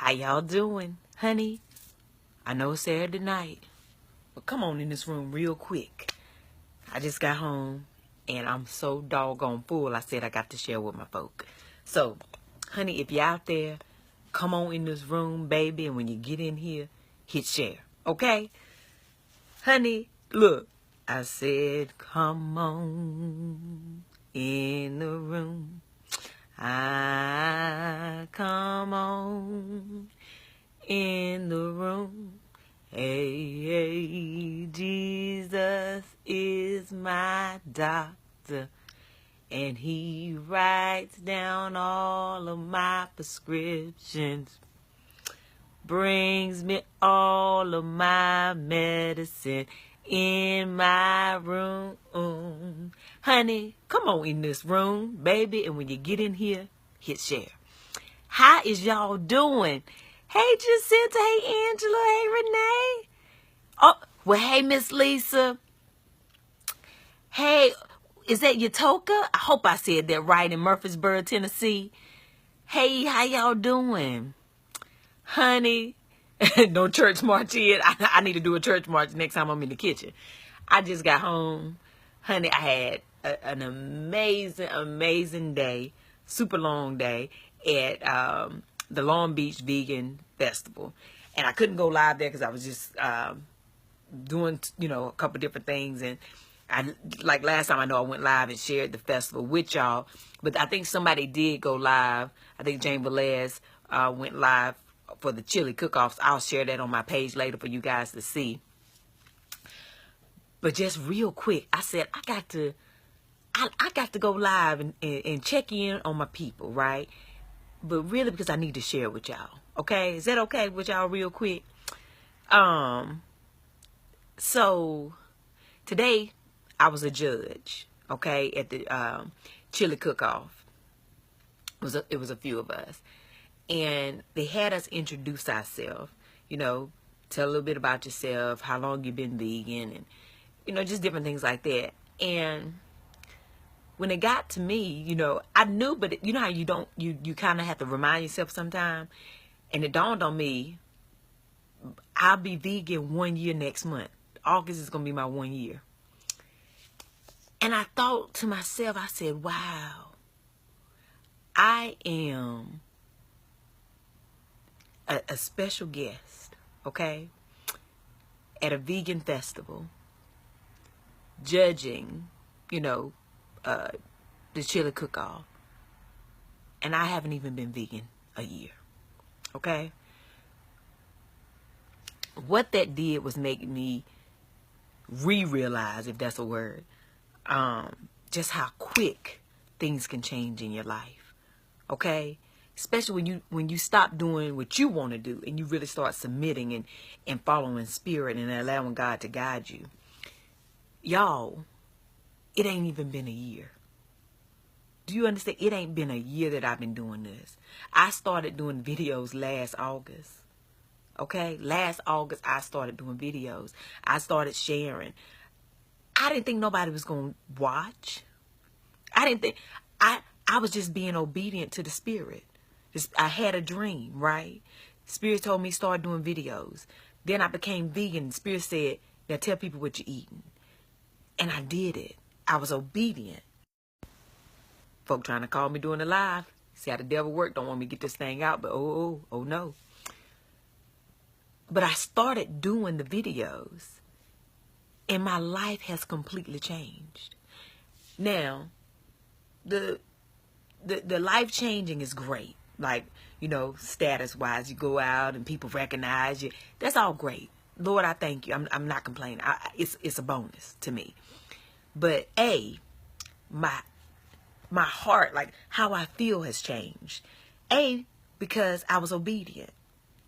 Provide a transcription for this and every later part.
How y'all doing, honey? I know it's Saturday night, but come on in this room real quick. I just got home, and I'm so doggone full, I said I got to share with my folk. So, honey, if you're out there, come on in this room, baby, and when you get in here, hit share, okay? Honey, look, I said, come on in the room. Come on in the room. Hey, hey, Jesus is my doctor, and he writes down all of my prescriptions, brings me all of my medicine in my room. Honey, come on in this room, baby, and when you get in here, hit share. How is y'all doing? Hey, Jacinta. Hey, Angela. Hey, Renee. Oh, well, hey, Miss Lisa. Hey, is that Yatoka? I hope I said that right, in Murfreesboro, Tennessee. Hey, how y'all doing? Honey, no church march yet. I need to do a church march next time I'm in the kitchen. I just got home. Honey, I had an amazing day, super long day at the Long Beach Vegan Festival. And I couldn't go live there because I was just doing, a couple different things. And like last time, I know I went live and shared the festival with y'all. But I think somebody did go live. I think Jane Velez went live for the chili cook-offs. I'll share that on my page later for you guys to see. But just real quick, I said I got to go live and check in on my people, right? But really because I need to share with y'all. Okay? Is that okay with y'all real quick? So today I was a judge, okay, at the chili cook-off. It was a few of us. And they had us introduce ourselves, tell a little bit about yourself, how long you've been vegan, and, just different things like that. And when it got to me, I knew, but you know how you kind of have to remind yourself sometime. And it dawned on me, I'll be vegan 1 year next month. August is going to be my 1 year. And I thought to myself, I said, wow, I am a special guest, okay, at a vegan festival, judging, the chili cook-off, and I haven't even been vegan a year, okay? What that did was make me realize, if that's a word, just how quick things can change in your life, okay? Especially when you stop doing what you want to do and you really start submitting and following spirit and allowing God to guide you. Y'all, it ain't even been a year. Do you understand? It ain't been a year that I've been doing this. I started doing videos last August. Okay? Last August, I started doing videos. I started sharing. I didn't think nobody was going to watch. I was just being obedient to the spirit. I had a dream, right? Spirit told me start doing videos. Then I became vegan. Spirit said, now tell people what you're eating. And I did it. I was obedient. Folk trying to call me doing the live. See how the devil worked. Don't want me to get this thing out. But oh no. But I started doing the videos. And my life has completely changed. Now, the life changing is great. Like, status wise, you go out and people recognize you. That's all great. Lord, I thank you. I'm not complaining. It's a bonus to me. But my heart, like how I feel, has changed. Because I was obedient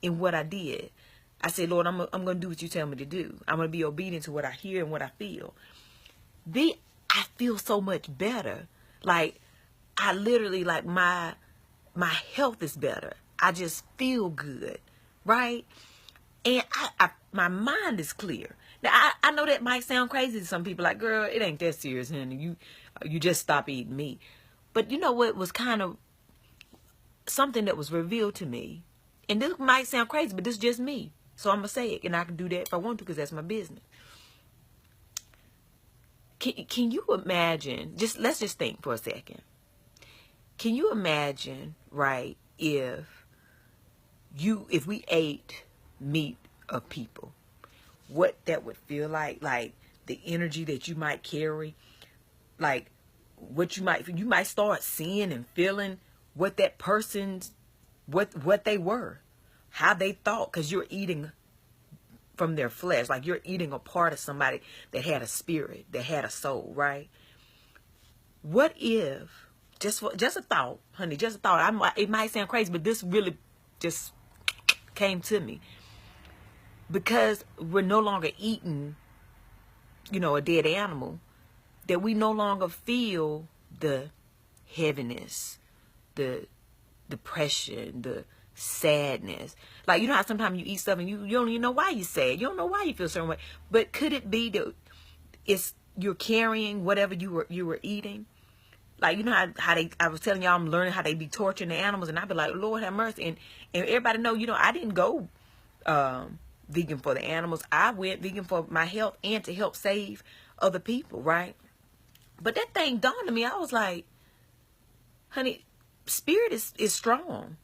in what I did. I said, Lord, I'm going to do what you tell me to do. I'm going to be obedient to what I hear and what I feel. I feel so much better. Like, I literally, like, my health is better. I just feel good, right? And my mind is clear. Now, I know that might sound crazy to some people. Like, girl, it ain't that serious, honey. You just stop eating meat. But you know what was kind of something that was revealed to me And this might sound crazy, but this is just me. So I'm going to say it, and I can do that if I want to, because that's my business. Can you imagine, let's just think for a second. Can you imagine, right, if we ate meat of people, what that would feel like the energy that you might carry, like what you might start seeing and feeling what that person's, what they were, how they thought, because you're eating from their flesh, like you're eating a part of somebody that had a spirit, that had a soul, right? What if, just a thought, honey, just a thought. It might sound crazy, but this really just came to me. Because we're no longer eating, a dead animal, that we no longer feel the heaviness, the depression, the sadness. Like, you know how sometimes you eat stuff and you don't even know why you're sad. You don't know why you feel a certain way. But could it be that you're carrying whatever you were eating? Like, you know how I was telling y'all, I'm learning how they be torturing the animals, and I be like, Lord have mercy. And everybody know, I didn't go vegan for the animals. I went vegan for my health and to help save other people, right? But that thing dawned on me. I was like, honey, spirit is strong,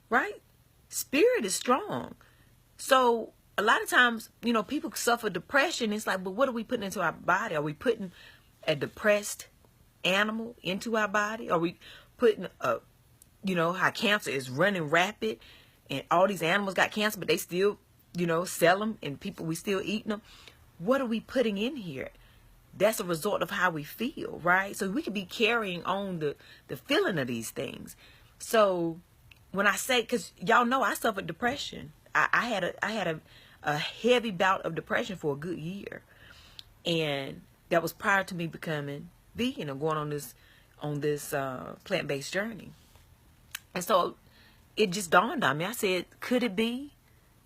right? Spirit is strong. So a lot of times, people suffer depression. It's like, but what are we putting into our body? Are we putting a depressed animal into our body? Are we putting how cancer is running rapid and all these animals got cancer, but they still, sell them, and we still eating them? What are we putting in here? That's a result of how we feel, right? So we could be carrying on the feeling of these things. So when I say, because y'all know I suffered depression. I had a heavy bout of depression for a good year. And that was prior to me becoming vegan and going on this plant-based journey. And so it just dawned on me. I said, could it be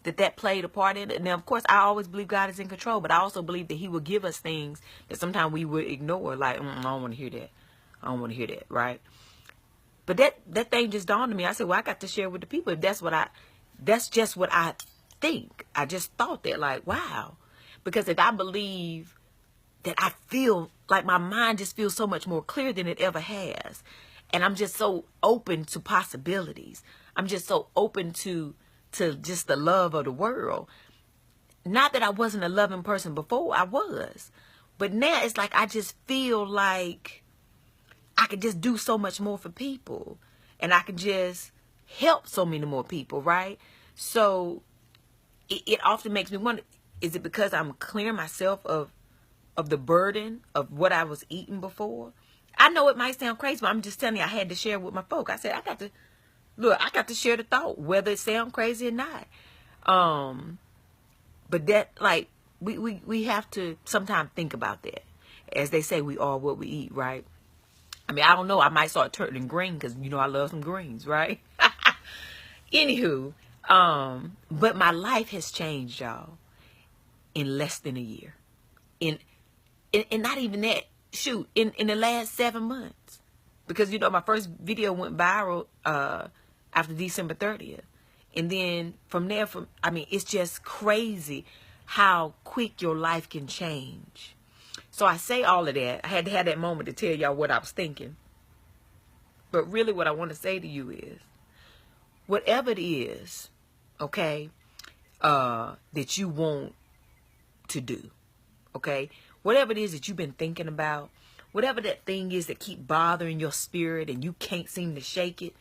that played a part in it? Now, of course, I always believe God is in control, but I also believe that he will give us things that sometimes we would ignore. Like, I don't want to hear that. I don't want to hear that, right? But that thing just dawned on me. I said, well, I got to share with the people. If that's just what I think. I just thought that, like, wow. Because if I believe that, I feel like my mind just feels so much more clear than it ever has. And I'm just so open to possibilities. I'm just so open to just the love of the world. Not that I wasn't a loving person before. I was. But now it's like I just feel like I could just do so much more for people. And I can just help so many more people, right? So it often makes me wonder, is it because I'm clearing myself of the burden of what I was eating before? I know it might sound crazy, but I'm just telling you, I had to share with my folk. I said, I got to share the thought, whether it sounds crazy or not. But that, like, we have to sometimes think about that. As they say, we are what we eat, right? I mean, I don't know. I might start turning green because, I love some greens, right? Anywho, but my life has changed, y'all, in less than a year. In not even that, in the last 7 months. Because, my first video went viral after December 30th. And then from there, it's just crazy how quick your life can change. So I say all of that. I had to have that moment to tell y'all what I was thinking. But really what I want to say to you is, whatever it is, okay, that you want to do, okay, whatever it is that you've been thinking about, whatever that thing is that keep bothering your spirit and you can't seem to shake it,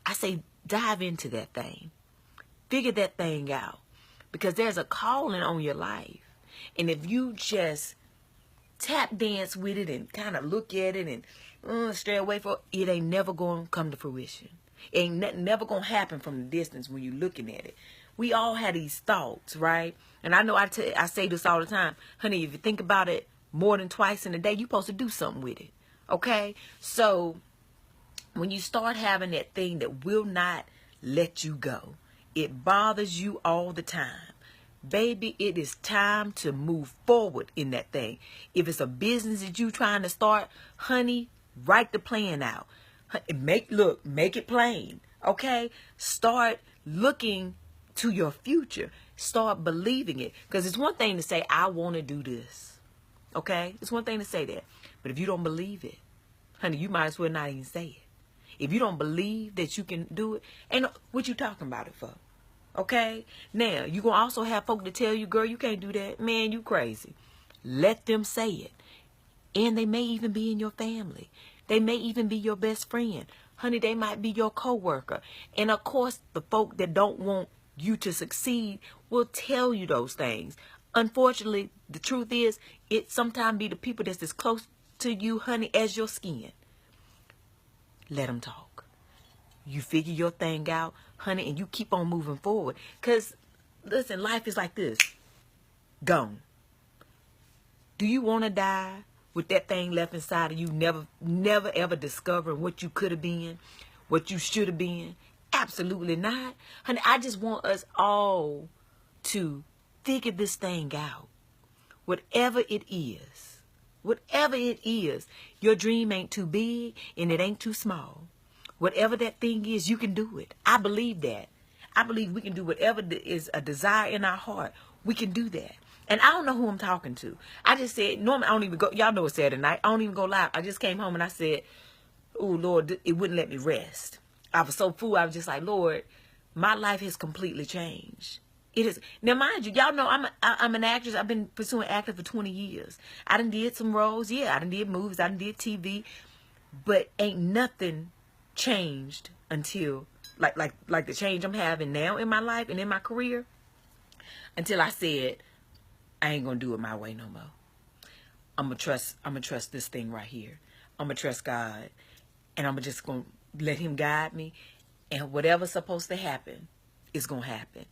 I say dive into that thing. Figure that thing out. Because there's a calling on your life. And if you just tap dance with it and kind of look at it and stray away from it, it ain't never going to come to fruition. It ain't never going to happen from the distance when you're looking at it. We all have these thoughts, right? And I know I say this all the time. Honey, if you think about it more than twice in a day, you're supposed to do something with it. Okay? So when you start having that thing that will not let you go, it bothers you all the time. Baby, it is time to move forward in that thing. If it's a business that you trying to start, honey, write the plan out. Make it plain, okay? Start looking to your future. Start believing it. Because it's one thing to say, I want to do this. Okay? It's one thing to say that. But if you don't believe it, honey, you might as well not even say it. If you don't believe that you can do it, ain't what you talking about it for? Okay? Now, you going to also have folk to tell you, girl, you can't do that. Man, you crazy. Let them say it. And they may even be in your family. They may even be your best friend. Honey, they might be your coworker. And of course, the folk that don't want you to succeed will tell you those things. Unfortunately, the truth is, it sometimes be the people that's as close to you, honey, as your skin. Let them talk. You figure your thing out, honey, and you keep on moving forward. Because, listen, life is like this. Gone. Do you want to die with that thing left inside of you, never, ever discovering what you could have been, what you should have been? Absolutely not. Honey, I just want us all to figure this thing out. Whatever it is, your dream ain't too big and it ain't too small. Whatever that thing is, you can do it. I believe that. I believe we can do whatever is a desire in our heart. We can do that. And I don't know who I'm talking to. I just said, normally I don't even go, y'all know it's Saturday night. I don't even go live. I just came home and I said, oh, Lord, it wouldn't let me rest. I was so full. I was just like, Lord, my life has completely changed. It is. Now, mind you, y'all know I'm an actress. I've been pursuing acting for 20 years. I done did some roles. Yeah, I done did movies. I done did TV. But ain't nothing changed until, like the change I'm having now in my life and in my career, until I said, I ain't gonna do it my way no more. I'm gonna trust this thing right here. I'm gonna trust God, and I'm just gonna let Him guide me, and whatever's supposed to happen is gonna happen.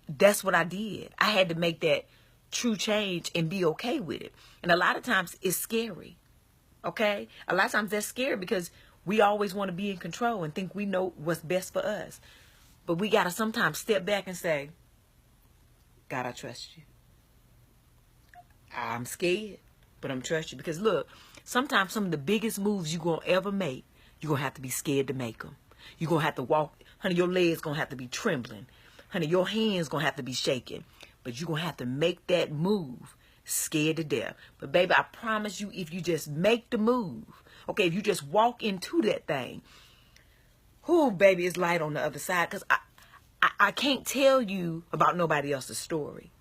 That's what I did. I had to make that true change and be okay with it. And a lot of times it's scary. Okay? A lot of times that's scary because we always want to be in control and think we know what's best for us. But we gotta sometimes step back and say, God, I trust you. I'm scared, but I'm trust you. Because look, sometimes some of the biggest moves you're going to ever make, you're going to have to be scared to make them. You're going to have to walk. Honey, your legs going to have to be trembling. Honey, your hands going to have to be shaking. But you're going to have to make that move scared to death. But baby, I promise you, if you just make the move, okay, if you just walk into that thing, whoo, baby, it's light on the other side. Because I can't tell you about nobody else's story.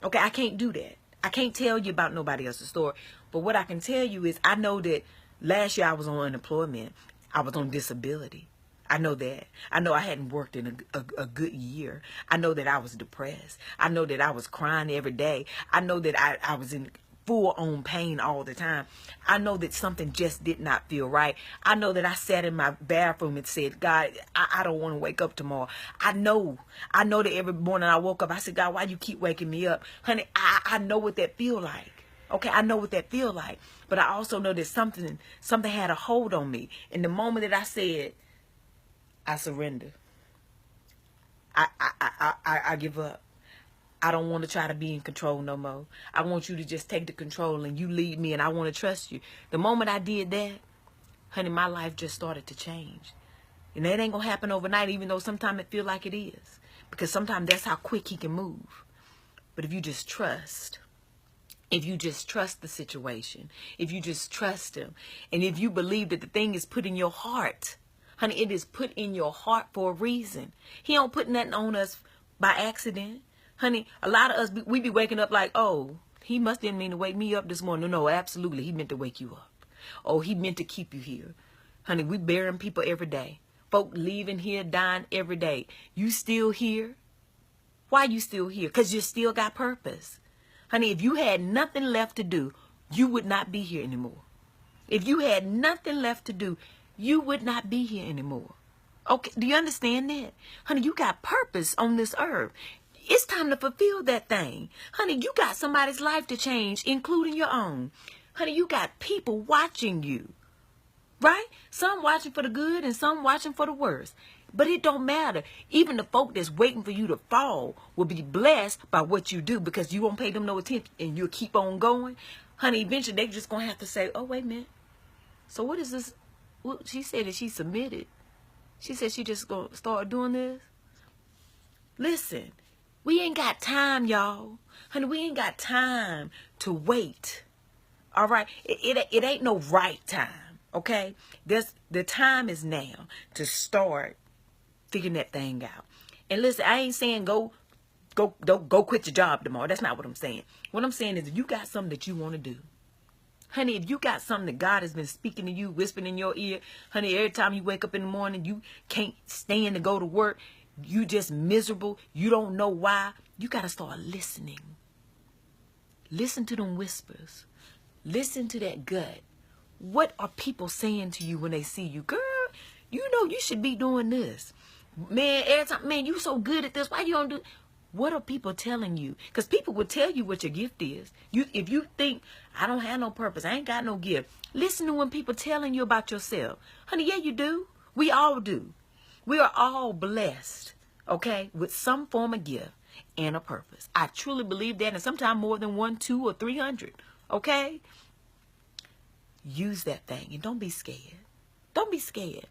Okay, I can't do that. I can't tell you about nobody else's story. But what I can tell you is I know that last year I was on unemployment. I was on disability. I know that. I know I hadn't worked in a good year. I know that I was depressed. I know that I was crying every day. I know that I was in full-on pain all the time. I know that something just did not feel right. I know that I sat in my bathroom and said, God, I don't want to wake up tomorrow. I know that every morning I woke up, I said, God, why you keep waking me up? Honey, I know what that feel like. Okay, I know what that feel like. But I also know that something had a hold on me. And the moment that I said, I surrender. I give up. I don't want to try to be in control no more. I want you to just take the control and you lead me and I want to trust you. The moment I did that, honey, my life just started to change. And that ain't going to happen overnight, even though sometimes it feel like it is. Because sometimes that's how quick He can move. But if you just trust, if you just trust the situation, if you just trust Him, and if you believe that the thing is put in your heart, honey, it is put in your heart for a reason. He don't put nothing on us by accident. Honey, a lot of us, we be waking up like, oh, He must didn't mean to wake me up this morning. No, absolutely. He meant to wake you up. Oh, He meant to keep you here. Honey, we burying people every day. Folk leaving here, dying every day. You still here? Why you still here? Because you still got purpose. Honey, if you had nothing left to do, you would not be here anymore. If you had nothing left to do, you would not be here anymore. Okay, do you understand that? Honey, you got purpose on this earth. It's time to fulfill that thing. Honey, you got somebody's life to change, including your own. Honey, you got people watching you. Right? Some watching for the good and some watching for the worst. But it don't matter. Even the folk that's waiting for you to fall will be blessed by what you do because you won't pay them no attention and you'll keep on going. Honey, eventually they just going to have to say, oh, wait a minute. So what is this? Well, she said that she submitted. She said she just going to start doing this. Listen, we ain't got time, y'all. Honey, we ain't got time to wait. All right? It ain't no right time, okay? The time is now to start figuring that thing out. And listen, I ain't saying go quit your job tomorrow. That's not what I'm saying. What I'm saying is if you got something that you want to do, honey, if you got something that God has been speaking to you, whispering in your ear, honey, every time you wake up in the morning, you can't stand to go to work, you just miserable, you don't know why, you got to start listening. Listen to them whispers. Listen to that gut. What are people saying to you when they see you? Girl, you know you should be doing this. Man, every time, man, you so good at this. Why you don't do? What are people telling you? Because people will tell you what your gift is. If you think, I don't have no purpose, I ain't got no gift. Listen to when people telling you about yourself. Honey, yeah, you do. We all do. We are all blessed, okay, with some form of gift and a purpose. I truly believe that, and sometimes more than 1, 2, or 300, okay? Use that thing, and don't be scared. Don't be scared.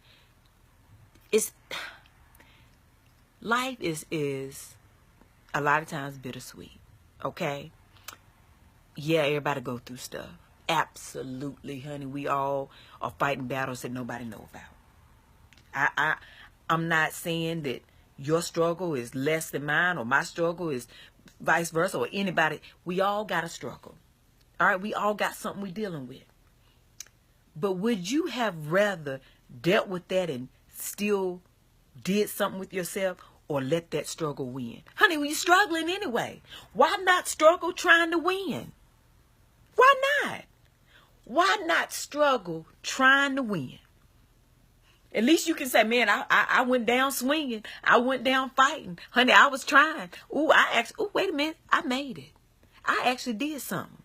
Life is a lot of times bittersweet, okay? Yeah, everybody go through stuff. Absolutely, honey. We all are fighting battles that nobody know about. I'm not saying that your struggle is less than mine or my struggle is vice versa or anybody. We all got a struggle. All right, we all got something we dealing with. But would you have rather dealt with that and still did something with yourself, or let that struggle win? Honey, when you're struggling anyway, why not struggle trying to win? Why not? Why not struggle trying to win? At least you can say, man, I went down swinging. I went down fighting. Honey, I was trying. Wait a minute. I made it. I actually did something.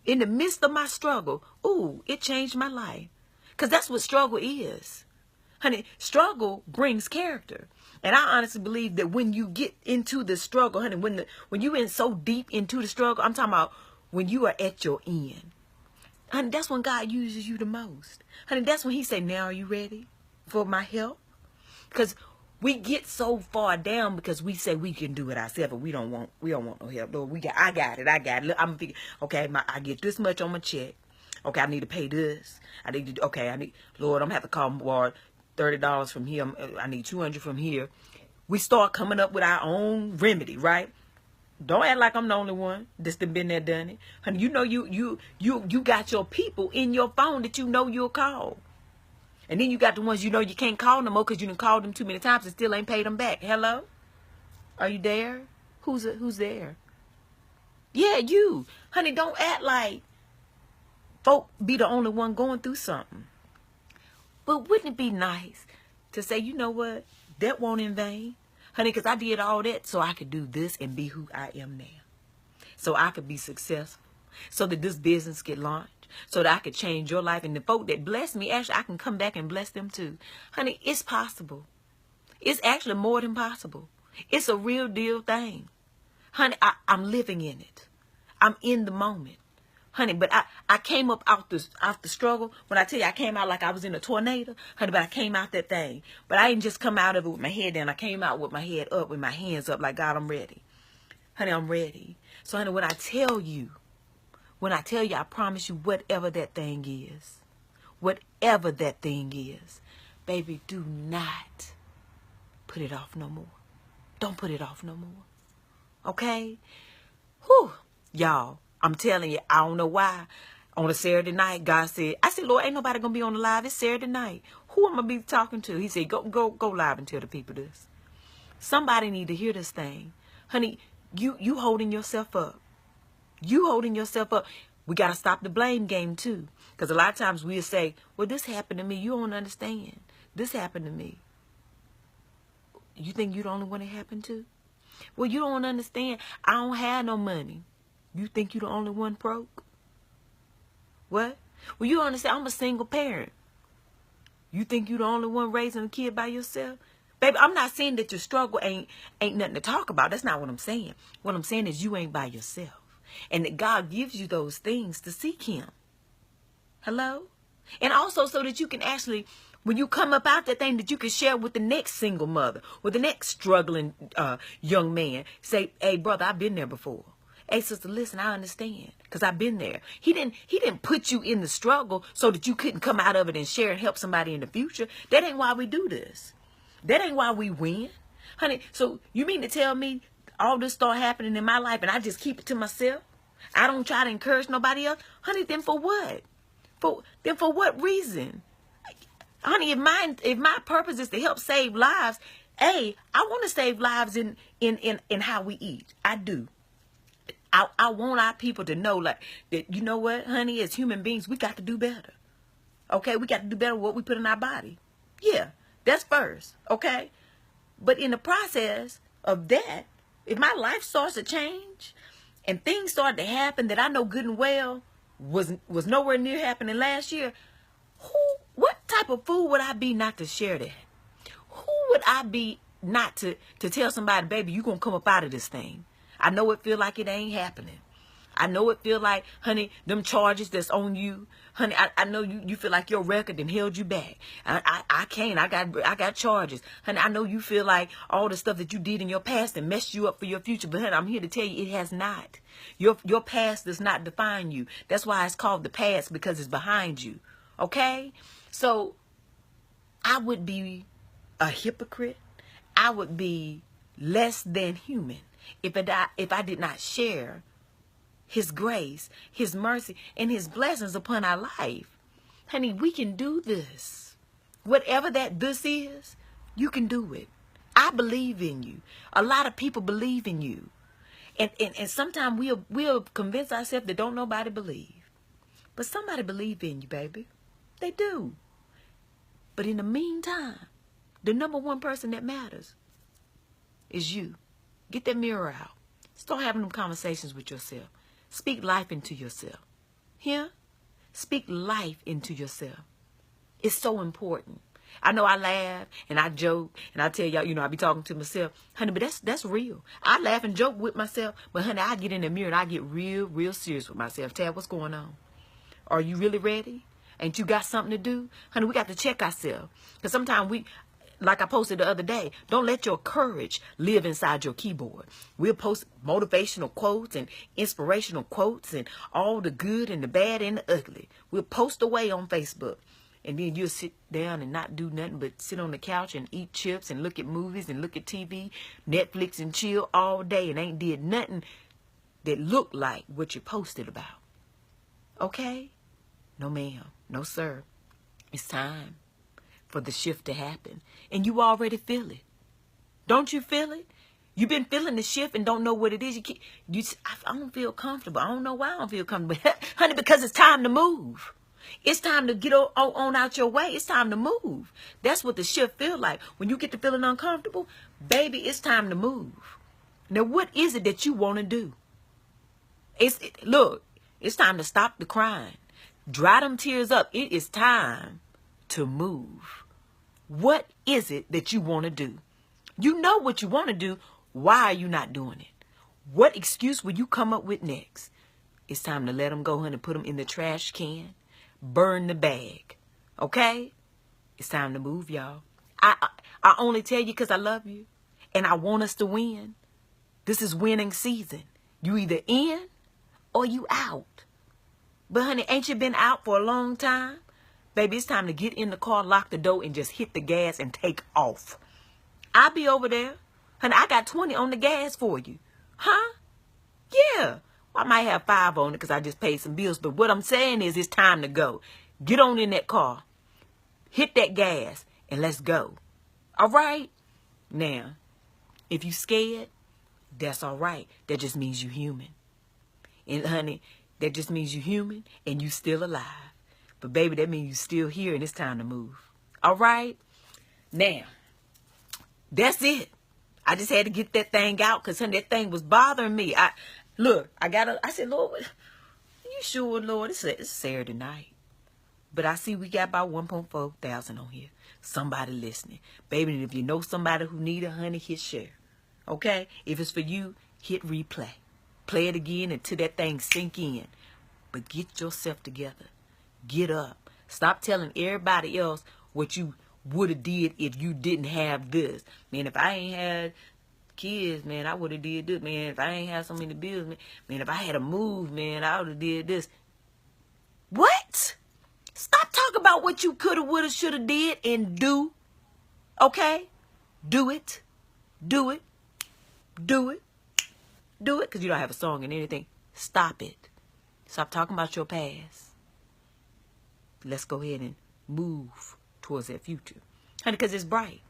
In the midst of my struggle, it changed my life. Because that's what struggle is. Honey, struggle brings character. And I honestly believe that when you get into the struggle, honey, when you in so deep into the struggle, I'm talking about when you are at your end. Honey, that's when God uses you the most. Honey, that's when he say, now are you ready for my help? Because we get so far down because we say we can do it ourselves, but we don't want no help. Lord, I got it. Look, I'm thinking, okay, I get this much on my check. Okay, I need to pay this. Lord, I'm gonna have to call more $30 from here. I need $200 from here. We start coming up with our own remedy, right? Don't act like I'm the only one that's been there, done it. Honey, you know you got your people in your phone that you know you'll call. And then you got the ones you know you can't call no more because you done called them too many times and still ain't paid them back. Hello? Are you there? Who's there? Yeah, you. Honey, don't act like folk be the only one going through something. But wouldn't it be nice to say, you know what? That won't in vain. Honey, because I did all that so I could do this and be who I am now. So I could be successful. So that this business get launched. So that I could change your life. And the folk that bless me, actually, I can come back and bless them too. Honey, it's possible. It's actually more than possible. It's a real deal thing. Honey, I'm living in it. I'm in the moment. Honey, but I came up out the struggle. When I tell you I came out like I was in a tornado, honey, but I came out that thing. But I didn't just come out of it with my head down. I came out with my head up, with my hands up, like, God, I'm ready. Honey, I'm ready. So, honey, when I tell you, I promise you, whatever that thing is, baby, do not put it off no more. Don't put it off no more. Okay? Whew. Y'all, I'm telling you, I don't know why. On a Saturday night, God said, I said, Lord, ain't nobody going to be on the live. It's Saturday night. Who am I going to be talking to? He said, go live and tell the people this. Somebody need to hear this thing. Honey, you holding yourself up. You holding yourself up. We got to stop the blame game too. Because a lot of times we'll say, well, this happened to me. You don't understand. This happened to me. You think you're the only one it happened to? Well, you don't understand. I don't have no money. You think you're the only one broke? What? Well, you don't understand. I'm a single parent. You think you're the only one raising a kid by yourself? Baby, I'm not saying that your struggle ain't nothing to talk about. That's not what I'm saying. What I'm saying is you ain't by yourself. And that God gives you those things to seek him. Hello? And also so that you can actually When you come up out that thing that you can share with the next single mother, with the next struggling young man. Say, hey, brother, I've been there before. Hey, sister, listen, I understand, because I've been there. He didn't put you in the struggle so that you couldn't come out of it and share and help somebody in the future. That ain't why we do this. That ain't why we win. Honey, so you mean to tell me all this start happening in my life and I just keep it to myself? I don't try to encourage nobody else? Honey, then for what? For what reason? Honey, if my purpose is to help save lives, I want to save lives in how we eat. I do. I want our people to know, like, that, you know what, honey, as human beings, we got to do better. Okay? We got to do better with what we put in our body. Yeah, that's first. Okay? But in the process of that, if my life starts to change and things start to happen that I know good and well was nowhere near happening last year, what type of fool would I be not to share that? Who would I be not to tell somebody, baby, you going to come up out of this thing? I know it feel like it ain't happening. I know it feel like, honey, them charges that's on you, honey, I know you feel like your record done held you back. I can't. I got charges. Honey, I know you feel like all the stuff that you did in your past and messed you up for your future. But honey, I'm here to tell you it has not. Your past does not define you. That's why it's called the past, because it's behind you. Okay? So I would be a hypocrite. I would be less than human if I did not share his grace, his mercy, and his blessings upon our life. Honey, we can do this. Whatever that this is, you can do it. I believe in you. A lot of people believe in you. And sometimes we'll convince ourselves that don't nobody believe. But somebody believe in you, baby. They do. But in the meantime, the number one person that matters is you. Get that mirror out. Start having them conversations with yourself. Speak life into yourself. Here, speak life into yourself. It's so important. I know I laugh and I joke and I tell y'all, I be talking to myself. Honey, but that's real. I laugh and joke with myself. But honey, I get in the mirror and I get real serious with myself. Tab, what's going on? Are you really ready? Ain't you got something to do? Honey, we got to check ourselves. Because sometimes like I posted the other day, don't let your courage live inside your keyboard. We'll post motivational quotes and inspirational quotes and all the good and the bad and the ugly. We'll post away on Facebook. And then you'll sit down and not do nothing but sit on the couch and eat chips and look at movies and look at TV, Netflix, and chill all day and ain't did nothing that looked like what you posted about. Okay? No, ma'am. No, sir. It's time for the shift to happen. And you already feel it. Don't you feel it? You've been feeling the shift and don't know what it is. I don't feel comfortable. I don't know why I don't feel comfortable. Honey, because it's time to move. It's time to get on out your way. It's time to move. That's what the shift feel like. When you get to feeling uncomfortable, baby, it's time to move. Now, what is it that you want to do? Look, it's time to stop the crying. Dry them tears up. It is time to move. What is it that you want to do? You know what you want to do. Why are you not doing it? What excuse will you come up with next? It's time to let them go, honey. Put them in the trash can. Burn the bag. Okay? It's time to move, y'all. I only tell you because I love you. And I want us to win. This is winning season. You either in or you out. But honey, ain't you been out for a long time? Baby, it's time to get in the car, lock the door, and just hit the gas and take off. I'll be over there. Honey, I got 20 on the gas for you. Huh? Yeah. I might have 5 on it because I just paid some bills. But what I'm saying is it's time to go. Get on in that car. Hit that gas and let's go. All right? Now, if you scared, that's all right. That just means you human. And honey, that just means you human and you still alive. But baby, that means you still here and it's time to move. All right? Now, that's it. I just had to get that thing out because honey, that thing was bothering me. I said, Lord, you sure, Lord? It's Saturday night. But I see we got about 1.4 thousand on here. Somebody listening. Baby, and if you know somebody who need it, honey, hit share. Okay? If it's for you, hit replay. Play it again until that thing sink in. But get yourself together. Get up. Stop telling everybody else what you would have did if you didn't have this. Man, if I ain't had kids, man, I would have did this. Man, if I ain't had so many bills, man, if I had to move, man, I would have did this. What? Stop talking about what you coulda, woulda, shoulda did and do. Okay? Do it. Do it. Do it. Do it. Because you don't have a song and anything. Stop it. Stop talking about your past. Let's go ahead and move towards that future. Honey, because it's bright.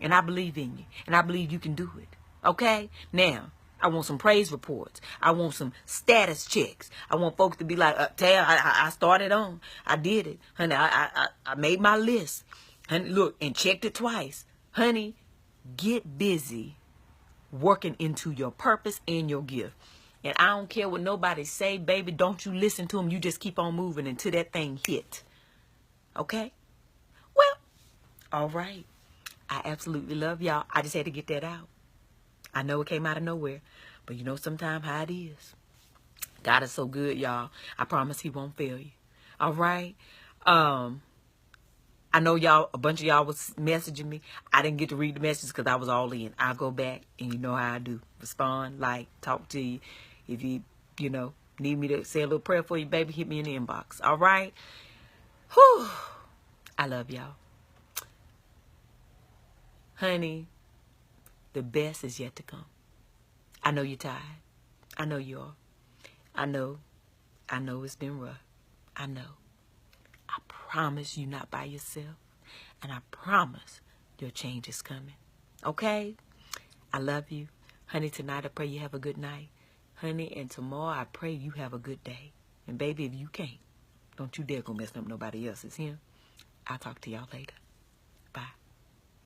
And I believe in you. And I believe you can do it. Okay? Now, I want some praise reports. I want some status checks. I want folks to be like, Tay, I started on. I did it. Honey, I made my list. Honey, look, and checked it twice. Honey, get busy working into your purpose and your gift. And I don't care what nobody say, baby. Don't you listen to them. You just keep on moving until that thing hit. Okay? Well, all right. I absolutely love y'all. I just had to get that out. I know it came out of nowhere, but you know sometimes how it is. God is so good, y'all. I promise he won't fail you. All right? I know y'all, a bunch of y'all was messaging me. I didn't get to read the messages because I was all in. I'll go back, and you know how I do. Respond, like, talk to you. If you need me to say a little prayer for you, baby, hit me in the inbox. All right? Whew. I love y'all. Honey, the best is yet to come. I know you're tired. I know you are. I know it's been rough. I know. I promise you're not by yourself. And I promise your change is coming. Okay? I love you. Honey, tonight I pray you have a good night. Honey, and tomorrow I pray you have a good day. And baby, if you can't, don't you dare go mess up nobody else's here. I'll talk to y'all later.